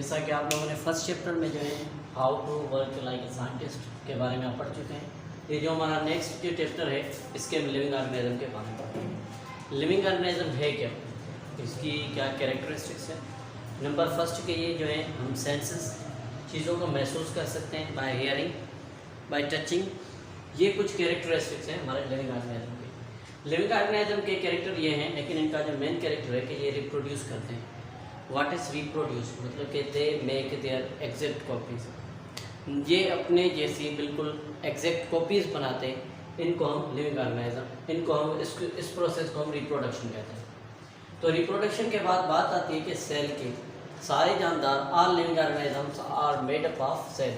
जैसा कि आप लोगों ने फर्स्ट चैप्टर में जो है how to work like a scientist के बारे में आप पढ़ चुके हैं। ये जो हमारा नेक्स्ट जो चैप्टर है इसके हम लिविंग ऑर्गेनिज्म के बारे में पढ़ेंगे। लिविंग ऑर्गेनिज्म है क्या, इसकी क्या कैरेक्टरिस्टिक्स है। नंबर फर्स्ट के ये जो है हम सेंसेस चीज़ों को महसूस कर सकते हैं बाय हियरिंग, बाय टचिंग। ये कुछ कैरेक्टरिस्टिक्स हैं हमारे लिविंग ऑर्गेनिज्म के। लिविंग ऑर्गेनिज्म के कैरेक्टर ये हैं, लेकिन इनका जो मेन कैरेक्टर है कि ये रिप्रोड्यूस करते हैं। व्हाट इज़ रिप्रोड्यूस मतलब कि they make their exact copies. ये अपने जैसी बिल्कुल एग्जैक्ट कॉपीज़ बनाते हैं। इनको हम लिविंग ऑर्गेनिज्म, इनको हम इस प्रोसेस को हम रिप्रोडक्शन कहते हैं। तो रिप्रोडक्शन के बाद बात आती है कि सेल के सारे जानदार, all living organisms are made up of cell.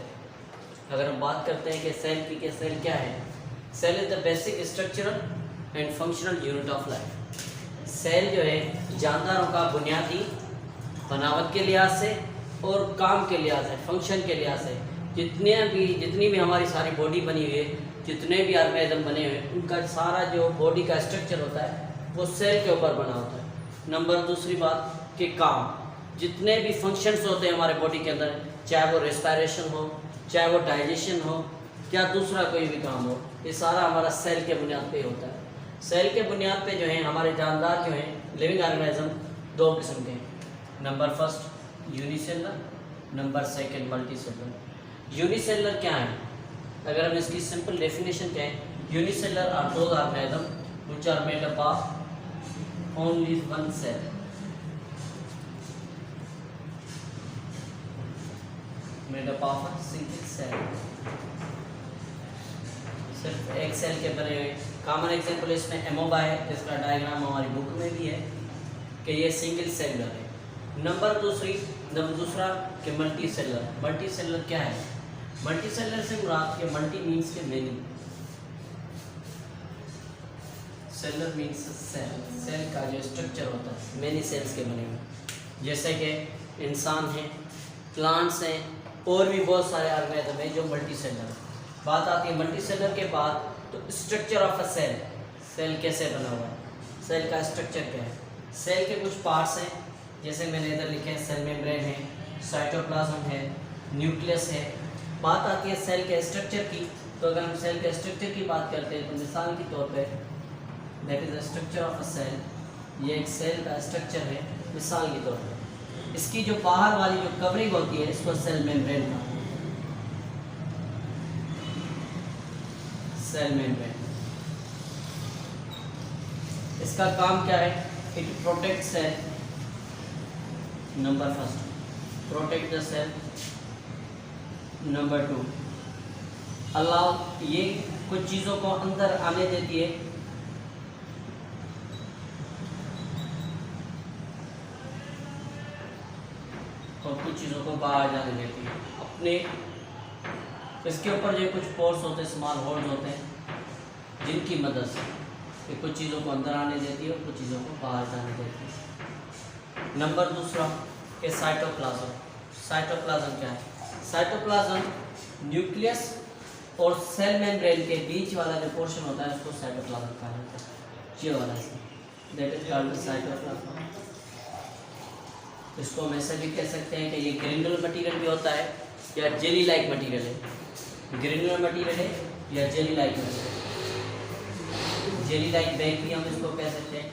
अगर हम बात करते हैं कि सेल की, कि सेल क्या है, cell is the basic structural and functional unit of life. Cell जो है जानदारों का बुनियादी बनावट के लिहाज से और काम के लिहाज से, फंक्शन के लिहाज से, जितनी भी हमारी सारी बॉडी बनी हुई है, जितने भी ऑर्गेनिज्म बने हुए हैं, उनका सारा जो बॉडी का स्ट्रक्चर होता है वो सेल के ऊपर बना होता है। नंबर दूसरी बात कि काम, जितने भी फंक्शंस होते हैं हमारे बॉडी के अंदर, चाहे वो रेस्पिरेशन हो, चाहे वो डाइजेशन हो, या दूसरा कोई भी काम हो, ये सारा हमारा सेल के बुनियाद पे होता है। सेल के बुनियाद पे जो है हमारे जानदार जो हैं लिविंग ऑर्गेनिज्म दो किस्म के हैं। Number first unicellular, number second multicellular. Unicellular क्या है, अगर हम इसकी सिंपल डेफिनेशन कहें, unicellular are those organism which are made up of only one cell. Made up of a single cell, सिर्फ एक सेल के बने हुए। कॉमन एग्जांपल इसमें एमोबा है, जिसका डायग्राम हमारी बुक में भी है कि ये सिंगल सेलुलर है। नंबर दूसरा कि मल्टी सेलर। मल्टी सेलर क्या है, मल्टी सेलर से मुराद के मल्टी मीन्स के many, cellular means cell, cell का जो स्ट्रक्चर होता है मेनी सेल्स के बने हुए। जैसे कि इंसान हैं, प्लांट्स हैं, और भी बहुत सारे ऑर्गेनिज्म हैं जो मल्टी सेलर। बात आती है मल्टी सेलर के बाद तो structure of a cell, cell कैसे बना हुआ है, सेल का स्ट्रक्चर क्या है। सेल के कुछ पार्ट्स हैं, जैसे मैंने इधर लिखे हैं, सेल मेम्ब्रेन है, साइटोप्लाज्म है, न्यूक्लियस है। बात आती है सेल के स्ट्रक्चर की, तो अगर हम सेल के स्ट्रक्चर की बात करते हैं तो मिसाल के तौर पे that is the structure of a cell. ये एक सेल का स्ट्रक्चर है मिसाल के तौर पे। इसकी जो बाहर वाली जो कवरिंग होती है इसको सेल मेम्ब्रेन का, सेल मेम्ब्रेन। इसका काम क्या है, it protect cell. Number first protect the cell. Number two allow, ये कुछ चीज़ों को अंदर आने देती है, और कुछ चीज़ों को बाहर जाने देती है अपने। इसके ऊपर जो कुछ पोर्स होते हैं, स्मॉल होल्स होते हैं, जिनकी मदद से ये कुछ चीज़ों को अंदर आने देती है और कुछ चीज़ों को बाहर जाने देती है। नंबर दूसरा कि साइटोप्लाज्म। साइटोप्लाज्म क्या है, साइटोप्लाज्म न्यूक्लियस और सेल मेम्ब्रेन के बीच वाला जो पोर्शन होता है उसको साइटोप्लाज्म कहा जाता है। ये वाला दैट इज कॉल्ड साइटोप्लाज्म। इसको हम ऐसा भी कह सकते हैं कि ये ग्रेनुलर मटेरियल भी होता है या जेली लाइक मटेरियल है। ग्रेनुलर मटेरियल है या jelly like material, jelly like bag भी हम इसको कह सकते हैं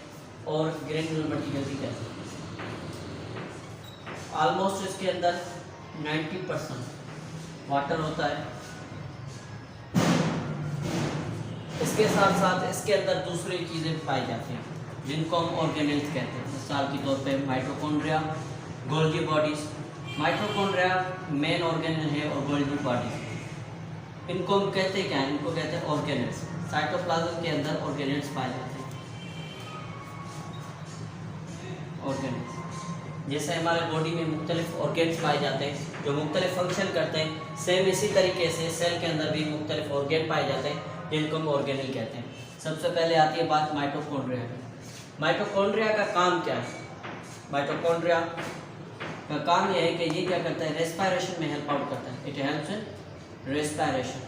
और ग्रेनुलर मटेरियल भी कह सकते हैं। ऑलमोस्ट इसके अंदर 90% वाटर होता है। इसके साथ साथ इसके अंदर दूसरी चीज़ें पाई जाती हैं जिनको हम ऑर्गेनेल्स कहते हैं। मिसाल के तौर पे mitochondria, Golgi bodies. Mitochondria main organelle है और गोल्गी बॉडीज, इनको हम कहते क्या हैं, इनको कहते हैं ऑर्गेनेल्स। साइटोप्लाज्म के अंदर ऑर्गेनेल्स पाए जाते हैं। ऑर्गेनेल्स जैसे हमारे बॉडी में मुख्तलिफ ऑर्गेन्स पाए जाते हैं जो मुख्तलिफ फंक्शन करते हैं, सेम इसी तरीके से सेल के अंदर भी मुख्तलिफ ऑर्गेन पाए जाते हैं जिनको हम ऑर्गेनल कहते हैं। सबसे पहले आती है बात माइटोकॉन्ड्रिया की। माइटोकॉन्ड्रिया का काम क्या है, माइटोकॉन्ड्रिया का काम यह है कि ये क्या करता है, रेस्पिरेशन में हेल्प आउट करता है। It helps in respiration,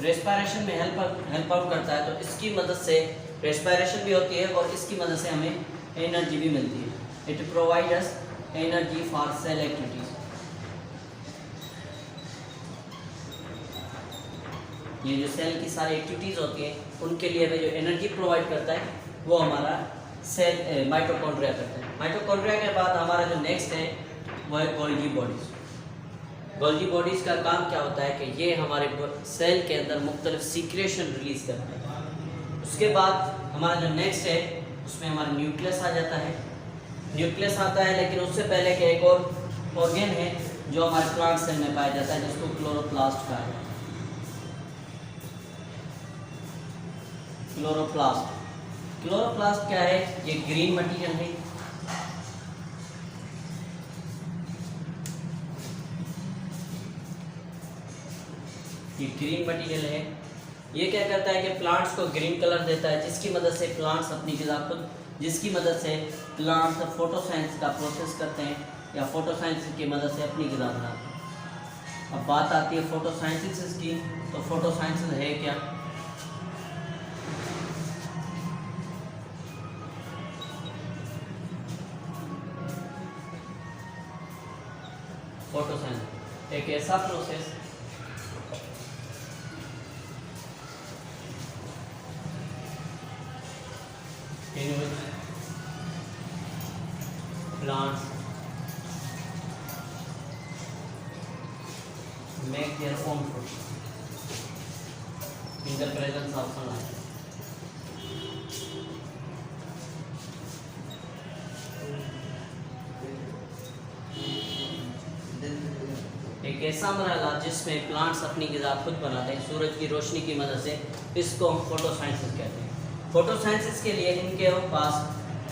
respiration में हेल्प आउट करता है। तो इसकी मदद से रेस्पिरेशन भी होती है और इसकी मदद से हमें एनर्जी भी मिलती है। It provide us energy for sale activities. ये जो सेल की सारी एक्टिविटीज होती हैं उनके लिए हमें जो एनर्जी प्रोवाइड करता है वो हमारा सेल माइटोकॉन्ड्रिया करता है। माइटोकॉन्ड्रिया के बाद हमारा जो नेक्स्ट है वो है गोल्गी बॉडीज। गोल्गी बॉडीज का काम क्या होता है कि ये हमारे सेल के अंदर मुख्तलिफ सीक्रेशन रिलीज करते हैं। उसके बाद हमारा जो नेक्स्ट है उसमें हमारा न्यूक्लियस आ जाता है। न्यूक्लियस आता है लेकिन उससे पहले के एक और ऑर्गेन है जो हमारे प्लांट सेल में पाया जाता है जिसको क्लोरोप्लास्ट कहा जाता है। क्लोरोप्लास्ट, क्लोरोप्लास्ट क्या है? ये ग्रीन मटेरियल है। ये ग्रीन मटेरियल है। ये क्या करता है कि प्लांट्स को ग्रीन कलर देता है जिसकी मदद से प्लांट्स अपनी ग़िज़ा खुद जिसकी मदद से प्लांट्स फोटोसाइंस का प्रोसेस करते हैं या फोटोसाइंसिस की मदद से अपनी ग़िज़ा बनाते हैं। अब बात आती है फोटोसाइंसिस की, तो फोटोसाइंसिस है क्या? फोटोसाइंसिस एक ऐसा process in which plants make their own food in the presence of sunlight. एक ऐसा मरहला जिसमें प्लांट्स अपनी ग़िज़ा खुद बनाते हैं सूरज की रोशनी की मदद से, इसको हम फोटोसाइंसिस कहते हैं। फोटोसाइंसिस के लिए इनके पास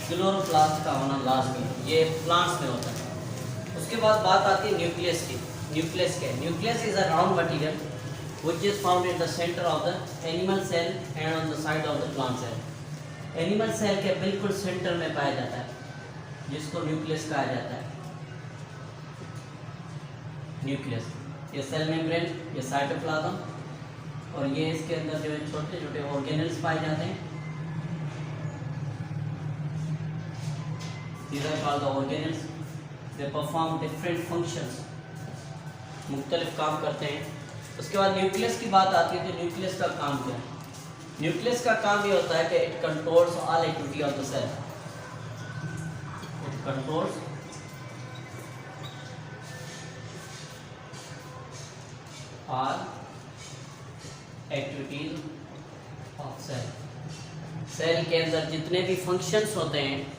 क्लोरोप्लास्ट का होना लाजमी है, ये प्लांट्स में होता है। उसके बाद बात आती है न्यूक्लियस की। न्यूक्लियस क्या है? Nucleus is a round material which is found in the centre of the animal cell and on the side of the plant cell. Animal cell के बिल्कुल सेंटर में पाया जाता है जिसको न्यूक्लियस कहा जाता है। न्यूक्लियस, ये सेल मेम्ब्रेन, ये साइटोप्लाज्म और ये इसके अंदर जो है छोटे छोटे ऑर्गेनल्स पाए जाते हैं। These are called the organelles. They perform different functions. मुख्तलिफ काम करते हैं। उसके बाद न्यूक्लियस की बात आती है तो न्यूक्लियस का काम क्या है? न्यूक्लियस का काम ये होता है कि it controls all activity of the cell. It controls all activities of cell. Cell के अंदर जितने भी फंक्शंस होते हैं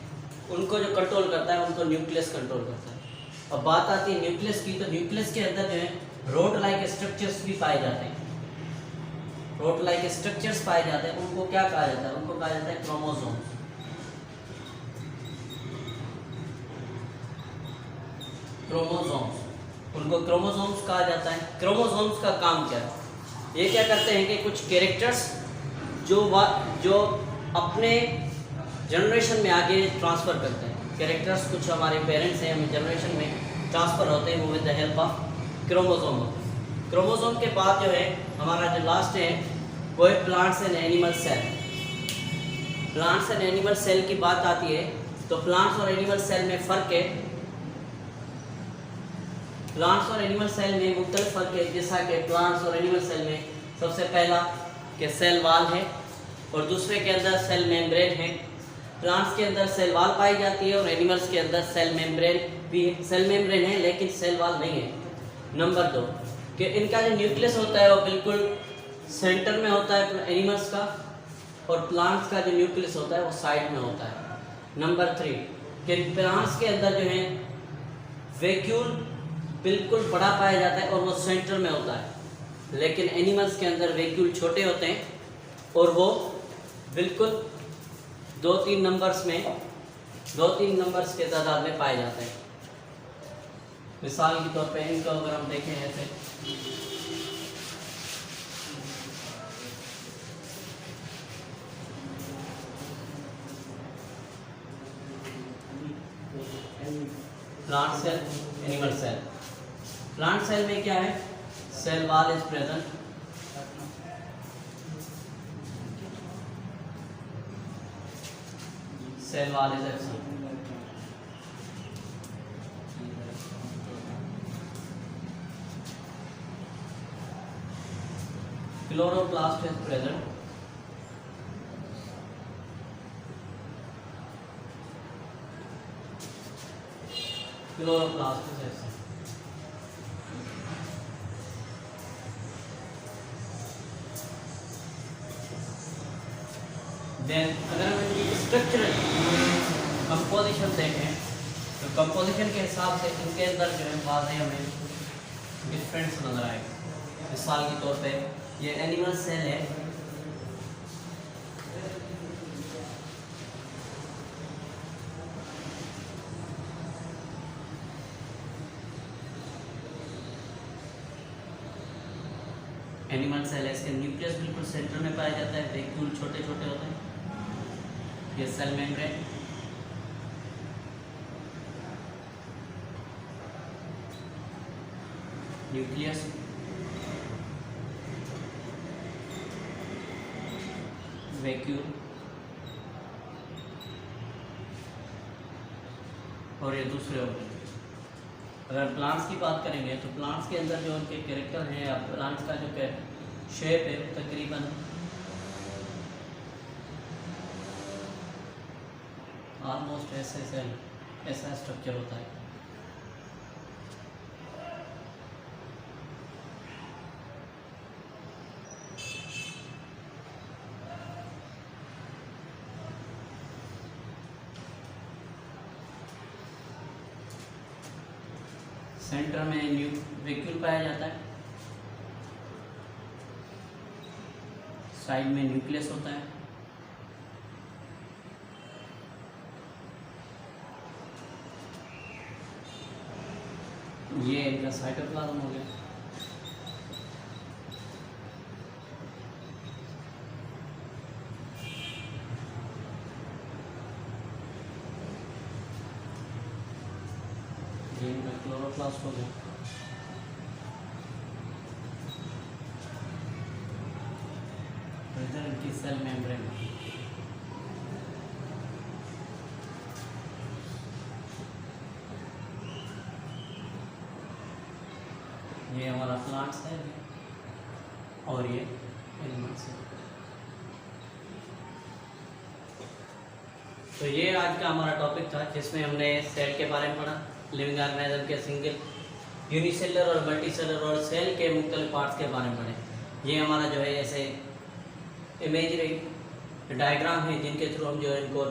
उनको जो कंट्रोल करता है उनको न्यूक्लियस कंट्रोल करता है। अब बात आती है न्यूक्लियस की, तो न्यूक्लियस के अंदर जो है रोड लाइक स्ट्रक्चर्स भी पाए जाते हैं। रोड लाइक स्ट्रक्चर्स पाए जाते हैं, उनको क्या कहा जाता है? उनको कहा जाता है क्रोमोसोम्स। क्रोमोसोम्स, उनको क्रोमोसोम्स कहा जाता है। क्रोमोसोम्स का काम क्या है? ये क्या करते हैं कि कुछ कैरेक्टर्स जो अपने जनरेशन में आगे ट्रांसफ़र करते हैं। कैरेक्टर्स कुछ हमारे पेरेंट्स हैं हमें जनरेशन में ट्रांसफ़र होते हैं वो with the help of chromosome होते हैं। क्रोमोसोम के बाद जो है हमारा जो लास्ट है वो है plants and animal cell. Plants and animal cell की बात आती है तो प्लांट्स और एनिमल सेल में फ़र्क है। प्लांट्स और एनिमल सेल में मुख्तलिफ फ़र्क है, जैसा कि प्लांट्स और एनिमल सेल में सबसे पहला कि सेल वाल है और दूसरे के अंदर सेल मेम्ब्रेन है। प्लांट्स के अंदर सेल वाल पाई जाती है और एनिमल्स के अंदर सेल मेम्ब्रेन भी सेल मेम्ब्रेन है लेकिन सेल वाल नहीं है। नंबर 2 कि इनका जो न्यूक्लियस होता है वो बिल्कुल सेंटर में होता है एनिमल्स का और प्लांट्स का जो न्यूक्लियस होता है वो साइड में होता है। नंबर 3 कि प्लांट्स के अंदर जो है वैक्यूल बिल्कुल बड़ा पाया जाता है और वो सेंटर में होता है, लेकिन एनिमल्स के अंदर वैक्यूल छोटे होते हैं और वो बिल्कुल 2-3 नंबर्स के तादाद में पाए जाते हैं। मिसाल के तौर पे इनको अगर हम देखें ऐसे, plant cell, animal cell. Plant cell में क्या है? Cell wall is present, cell wall is absent. Chloroplast is present chloroplast is ऐसे। देन अगर हम इनकी स्ट्रक्चरल कंपोजिशन देखें तो कंपोजिशन के हिसाब से इनके अंदर जो है वाज़ेह हमें डिफरेंस नज़र आएगा। मिसाल के तौर पे ये एनिमल सेल है, एनिमल सेल है, इसके न्यूक्लियस बिल्कुल सेंटर में पाया जाता है, वैक्यूल छोटे छोटे होते हैं, ये सेल मेम्ब्रेन, न्यूक्लियस, वैक्यूल और ये दूसरे हो गए। अगर प्लांट्स की बात करेंगे तो प्लांट्स के अंदर जो उनके कैरेक्टर हैं या प्लांट्स का जो शेप है तकरीबन ऑलमोस्ट ऐसा स्ट्रक्चर होता है। सेंटर में वैक्यूल पाया जाता है, साइड में न्यूक्लियस होता है, ये इनका साइटोप्लाज्म हो गया। ये इनका क्लोरोप्लास्ट हो गया। इधर इनकी सेल मेम्ब्रेन, ये हमारा प्लांट सेल है और ये एनिमल सेल। तो ये आज का हमारा टॉपिक था जिसमें हमने सेल के बारे में पढ़ा, लिविंग ऑर्गेनिज्म के सिंगल, यूनिसेलर और मल्टीसेलर और सेल के मुख्तलिफ पार्ट्स के बारे में पढ़े। ये हमारा जो है ऐसे इमेजरी डायग्राम है जिनके थ्रू हम जो है इनको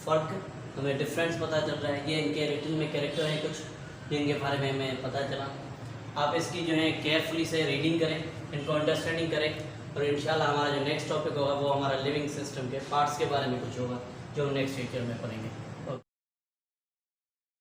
फ़र्क हमें डिफरेंस पता चल रहा है। ये इनके रिटन में कैरेक्टर हैं कुछ जिनके बारे में हमें पता चला। आप इसकी जो है केयरफुली से रीडिंग करें, इनको अंडरस्टैंडिंग करें और इंशाल्लाह हमारा जो नेक्स्ट टॉपिक होगा वो हमारा लिविंग सिस्टम के पार्ट्स के बारे में कुछ होगा जो हम नेक्स्ट लेक्चर में पढ़ेंगे।